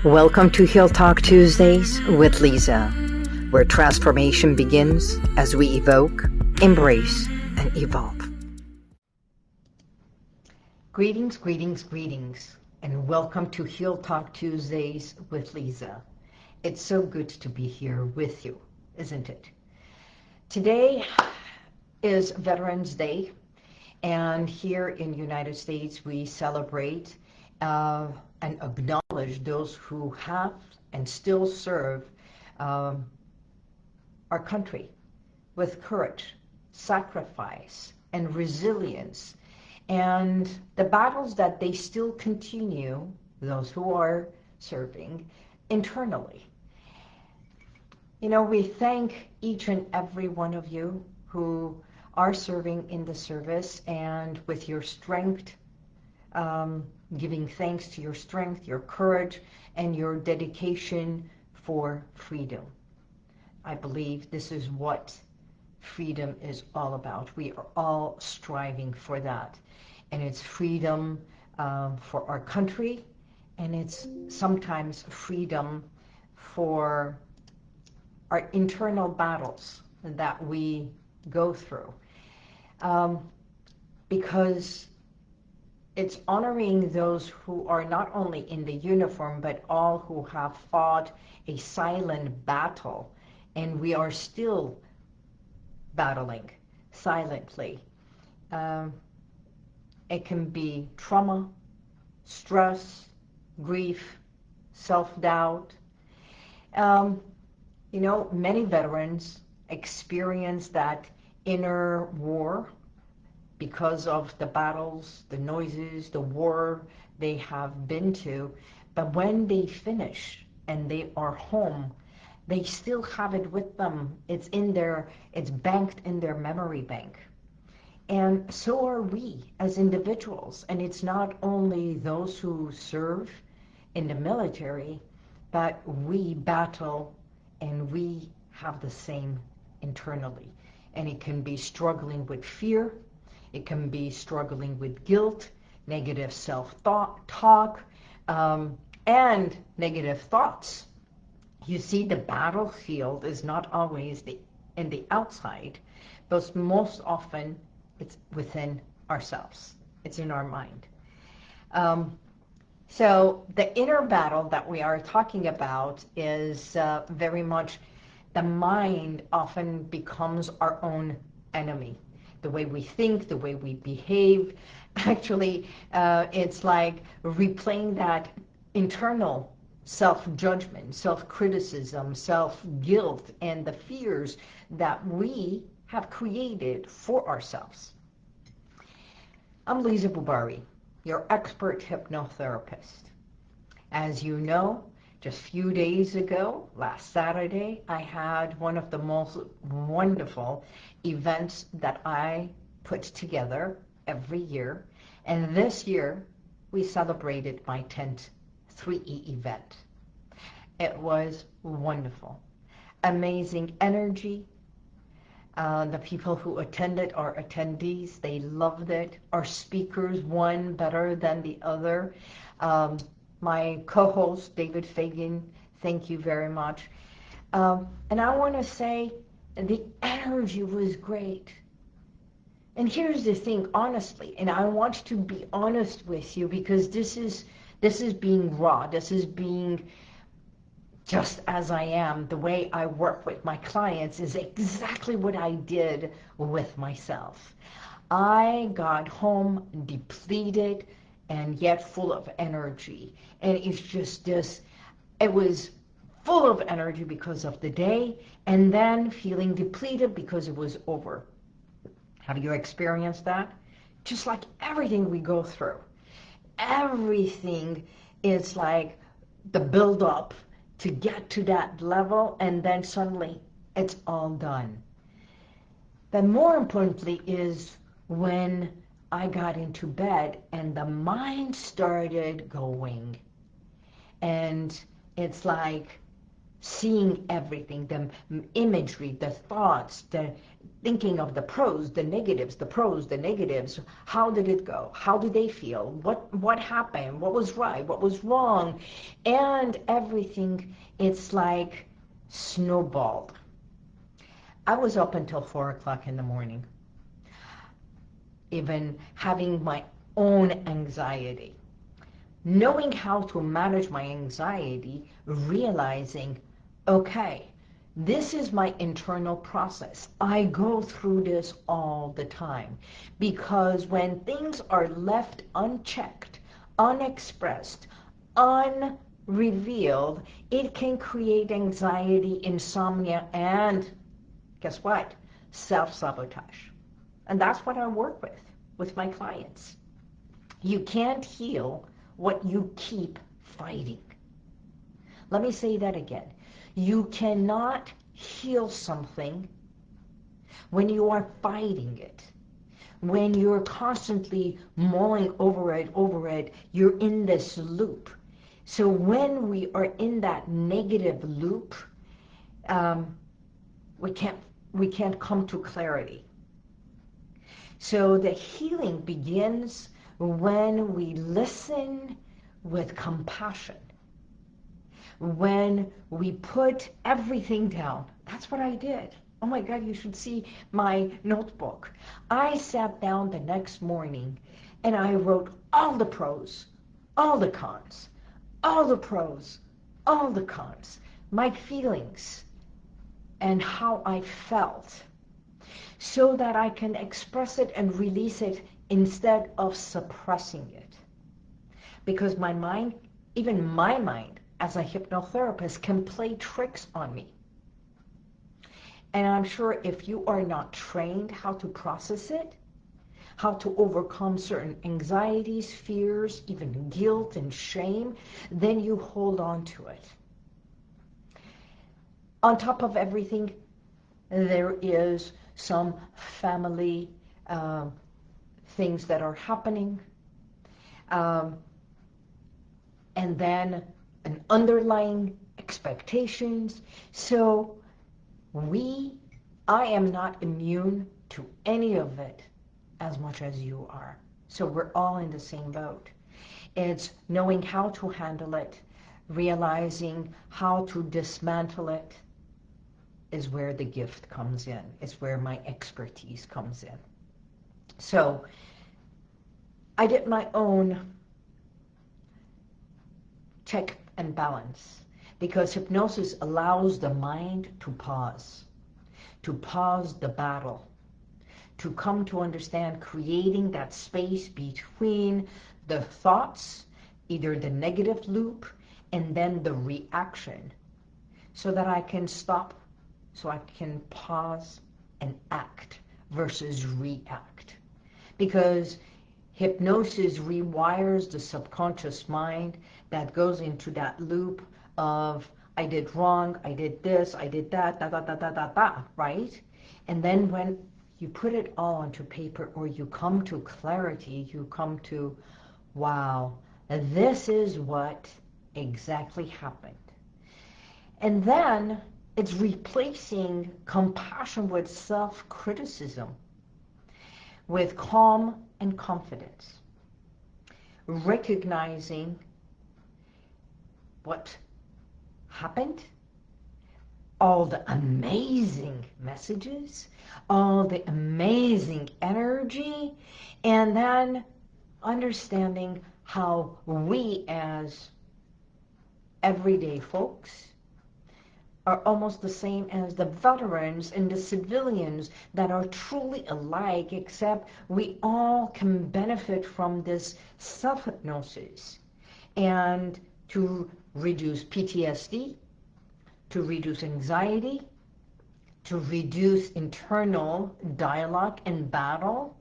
Welcome to Heal Talk Tuesdays with Liza, where transformation begins as we evoke, embrace, and evolve. Greetings, greetings, greetings, and welcome to Heal Talk Tuesdays with Liza. It's so good to be here with you, isn't it? Today is Veterans Day, and here in the United States we celebrate and acknowledge those who have and still serve our country with courage, sacrifice, and resilience, and the battles that they still continue, those who are serving internally. You know, we thank each and every one of you who are serving in the service, and with your strength, giving thanks to your strength, your courage, and your dedication for freedom. I believe this is what freedom is all about. We are all striving for that. And it's freedom for our country, and it's sometimes freedom for our internal battles that we go through. Because it's honoring those who are not only in the uniform, but all who have fought a silent battle, and we are still battling silently. It can be trauma, stress, grief, self-doubt. You know, many veterans experience that inner war because of the battles, the noises, the war they have been to. But when they finish and they are home, they still have it with them. It's banked in their memory bank. And so are we as individuals. And it's not only those who serve in the military, but we battle and we have the same internally. And it can be struggling with fear. It can be struggling with guilt, negative self-talk, and negative thoughts. You see, the battlefield is not always in the outside, but most often it's within ourselves. It's in our mind. So the inner battle that we are talking about is very much the mind often becomes our own enemy. The way we think, the way we behave. Actually, it's like replaying that internal self-judgment, self-criticism, self-guilt, and the fears that we have created for ourselves. I'm Liza Boubari, your expert hypnotherapist. As you know, just a few days ago, last Saturday, I had one of the most wonderful events that I put together every year. And this year, we celebrated my 10th 3E event. It was wonderful. Amazing energy. The people who attended, our attendees, they loved it. Our speakers, one better than the other. My co-host, David Fagan, thank you very much. And I want to say the energy was great. And here's the thing, honestly, and I want to be honest with you, because this is being raw. This is being just as I am. The way I work with my clients is exactly what I did with myself. I got home depleted and yet full of energy. And it's just this, it was full of energy because of the day, and then feeling depleted because it was over. Have you experienced that? Just like everything we go through. Everything is like the build-up to get to that level, and then suddenly it's all done. But more importantly is when I got into bed and the mind started going. And it's like seeing everything, the imagery, the thoughts, the thinking of the pros, the negatives, the pros, the negatives. How did it go? How did they feel? What happened? What was right? What was wrong? And everything, it's like snowballed. I was up until 4 o'clock in the morning, even having my own anxiety. Knowing how to manage my anxiety, realizing, okay, this is my internal process. I go through this all the time because when things are left unchecked, unexpressed, unrevealed, it can create anxiety, insomnia, and guess what? Self-sabotage. And that's what I work with my clients. You can't heal what you keep fighting. Let me say that again. You cannot heal something when you are fighting it. When you're constantly mulling over it, you're in this loop. So when we are in that negative loop, we can't come to clarity. So the healing begins when we listen with compassion, when we put everything down. That's what I did. Oh my God, you should see my notebook. I sat down the next morning and I wrote all the pros, all the cons, all the pros, all the cons, my feelings and how I felt, so that I can express it and release it instead of suppressing it. Because my mind, even my mind as a hypnotherapist, can play tricks on me. And I'm sure if you are not trained how to process it, how to overcome certain anxieties, fears, even guilt and shame, then you hold on to it. On top of everything, there is some family things that are happening, and then an underlying expectations. So I am not immune to any of it as much as you are. So we're all in the same boat. It's knowing how to handle it, realizing how to dismantle it, is where the gift comes in. It's where my expertise comes in. So I did my own check and balance, because hypnosis allows the mind to pause the battle, to come to understand, creating that space between the thoughts, either the negative loop, and then the reaction, so that I can stop, so I can pause and act versus react. Because hypnosis rewires the subconscious mind that goes into that loop of, I did wrong, I did this, I did that, right? And then when you put it all onto paper, or you come to clarity, you come to, wow, this is what exactly happened. And then it's replacing compassion with self-criticism, with calm and confidence, recognizing what happened, all the amazing messages, all the amazing energy, and then understanding how we as everyday folks are almost the same as the veterans and the civilians that are truly alike, except we all can benefit from this self-hypnosis, and to reduce PTSD, to reduce anxiety, to reduce internal dialogue and battle.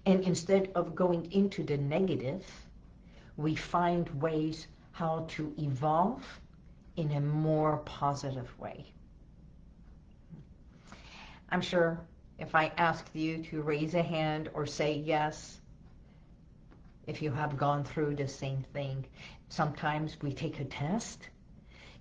And instead of going into the negative, we find ways how to evolve in a more positive way. I'm sure if I asked you to raise a hand or say yes, if you have gone through the same thing. Sometimes we take a test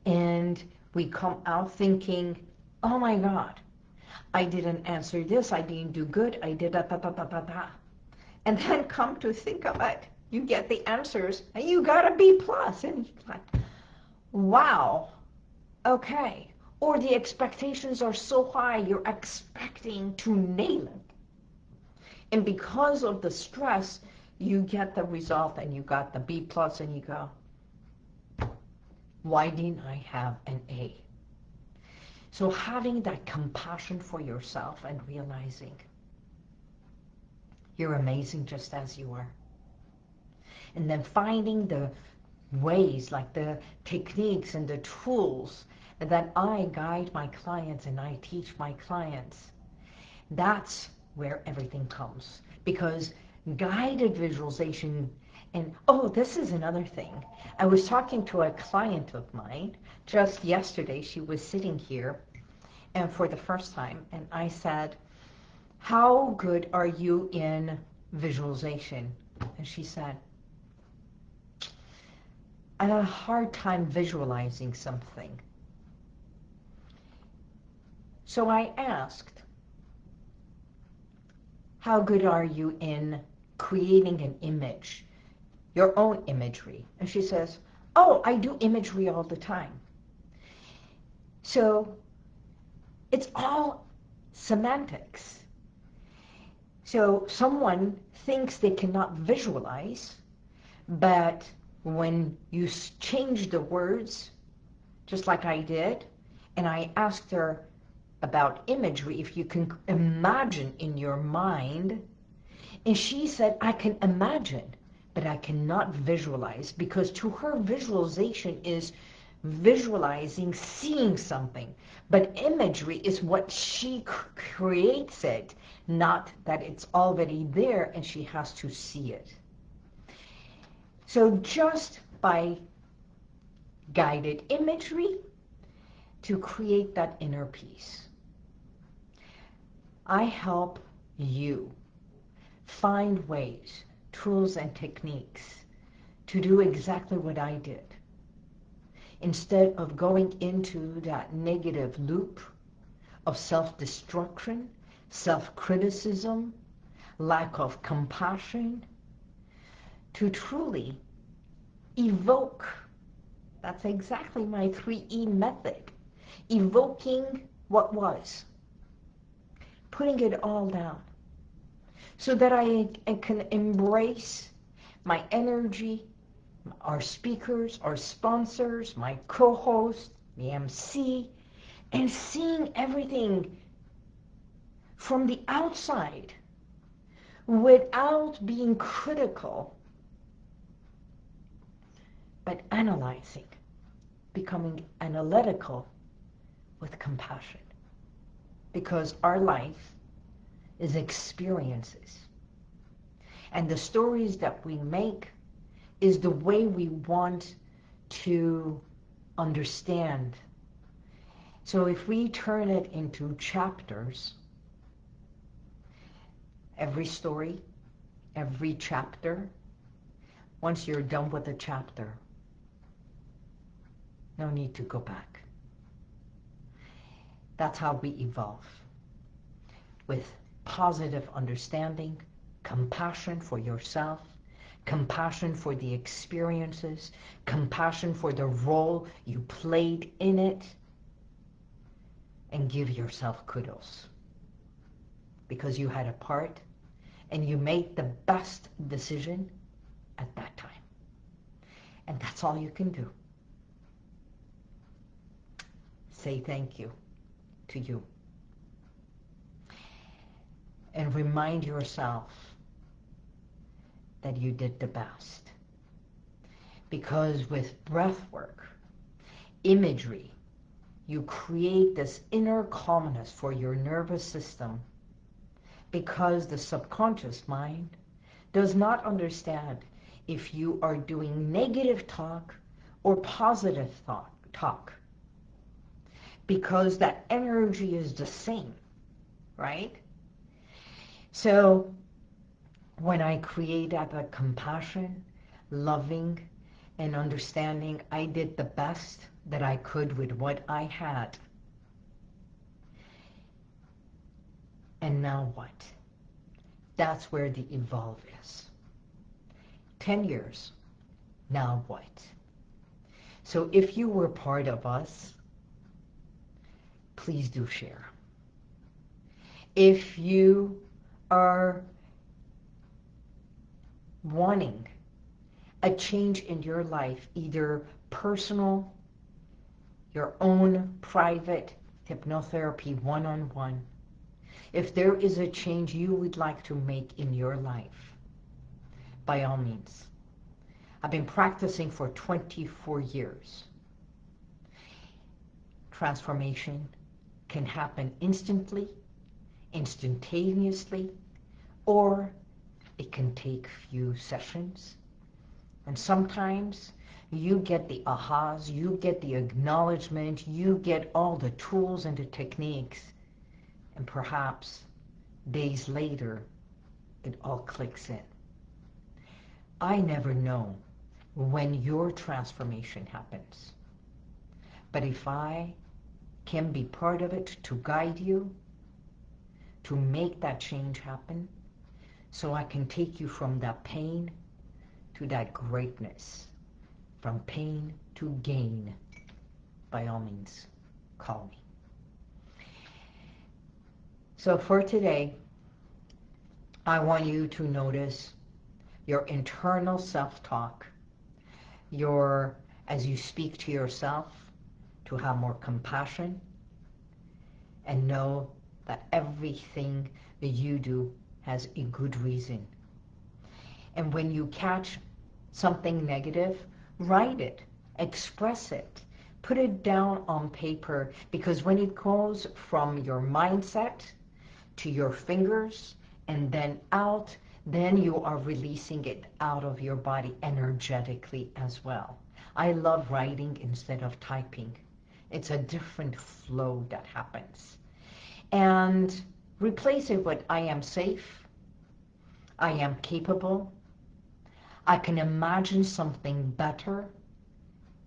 And we come out thinking, oh my God, I didn't answer this, I didn't do good, I did da. And then come to think of it, you get the answers, and you got a B+. And it's like, wow, okay. Or the expectations are so high, you're expecting to nail it. And because of the stress, you get the result, and you got the B+, and you go, why didn't I have an A? So having that compassion for yourself and realizing you're amazing just as you are. And then finding the ways, like the techniques and the tools that I guide my clients and I teach my clients. That's where everything comes. Because guided visualization, and oh, this is another thing. I was talking to a client of mine just yesterday. She was sitting here, and for the first time, and I said, how good are you in visualization? And she said, I had a hard time visualizing something. So I asked, how good are you in creating an image, your own imagery? And she says, oh, I do imagery all the time. So it's all semantics. So someone thinks they cannot visualize, but when you change the words, just like I did, and I asked her about imagery, if you can imagine in your mind, and she said, I can imagine, but I cannot visualize, because to her visualization is visualizing, seeing something. But imagery is what she creates it, not that it's already there and she has to see it. So just by guided imagery to create that inner peace. I help you find ways, tools and techniques to do exactly what I did. Instead of going into that negative loop of self-destruction, self-criticism, lack of compassion, to truly evoke. That's exactly my 3E method. Evoking what was. Putting it all down. So that I can embrace my energy, our speakers, our sponsors, my co-host, the MC, and seeing everything from the outside without being critical, but analyzing, becoming analytical with compassion. Because our life is experiences. And the stories that we make is the way we want to understand. So if we turn it into chapters, every story, every chapter, once you're done with the chapter, no need to go back. That's how we evolve. With positive understanding, compassion for yourself, compassion for the experiences, compassion for the role you played in it, and give yourself kudos. Because you had a part, and you made the best decision at that time. And that's all you can do. Say thank you to you. And remind yourself that you did the best. Because with breath work, imagery, you create this inner calmness for your nervous system, because the subconscious mind does not understand if you are doing negative talk or positive talk. Because that energy is the same, right? So when I create that compassion, loving, and understanding I did the best that I could with what I had. And now what? That's where the evolve is. 10 years. Now what? So if you were part of us, please do share. If you are wanting a change in your life, either personal, your own private hypnotherapy one-on-one, if there is a change you would like to make in your life, by all means. I've been practicing for 24 years. Transformation can happen instantly, instantaneously, or it can take few sessions. And sometimes you get the ahas, you get the acknowledgement, you get all the tools and the techniques, and perhaps days later, it all clicks in. I never know when your transformation happens. But if I can be part of it to guide you, to make that change happen, so I can take you from that pain to that greatness, from pain to gain, by all means, call me. So for today, I want you to notice your internal self-talk, as you speak to yourself, to have more compassion, and know that everything that you do has a good reason. And when you catch something negative, write it, express it, put it down on paper, because when it goes from your mindset to your fingers and then out, then you are releasing it out of your body energetically as well. I love writing instead of typing. It's a different flow that happens. And replace it with I am safe, I am capable, I can imagine something better,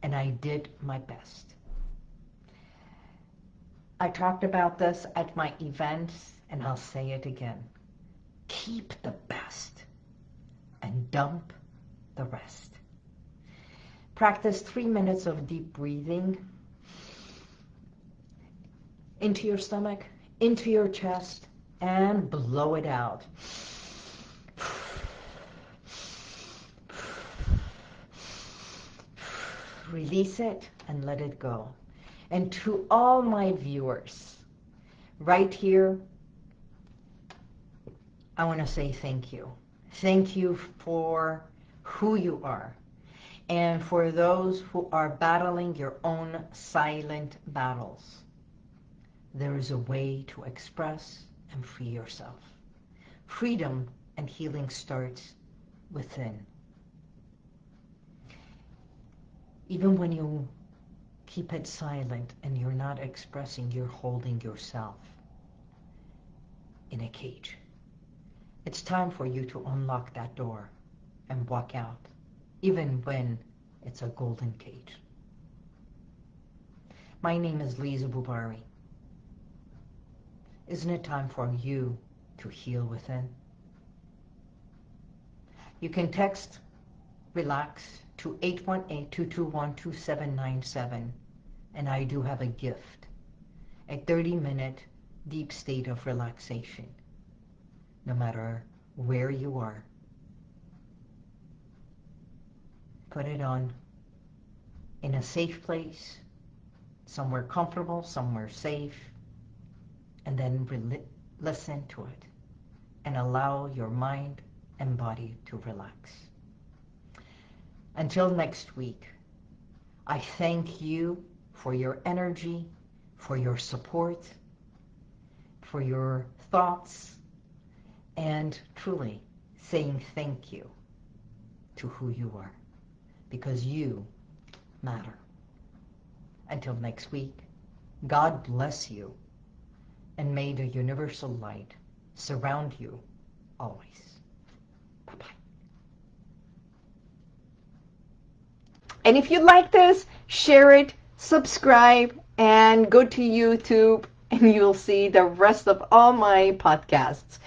and I did my best. I talked about this at my events, and I'll say it again. Keep the best and dump the rest. Practice 3 minutes of deep breathing into your stomach, into your chest, and blow it out. Release it and let it go. And to all my viewers, right here, I want to say thank you. Thank you for who you are. And for those who are battling your own silent battles, there is a way to express and free yourself. Freedom and healing starts within. Even when you keep it silent and you're not expressing, you're holding yourself in a cage. It's time for you to unlock that door and walk out, even when it's a golden cage. My name is Liza Boubari. Isn't it time for you to heal within? You can text RELAX to 818-221-2797, and I do have a gift, a 30-minute deep state of relaxation, no matter where you are. Put it on in a safe place, somewhere comfortable, somewhere safe, and then listen to it and allow your mind and body to relax. Until next week, I thank you for your energy, for your support, for your thoughts, and truly saying thank you to who you are, because you matter. Until next week, God bless you, and may the universal light surround you always. Bye-bye. And if you like this, share it, subscribe, and go to YouTube, and you'll see the rest of all my podcasts.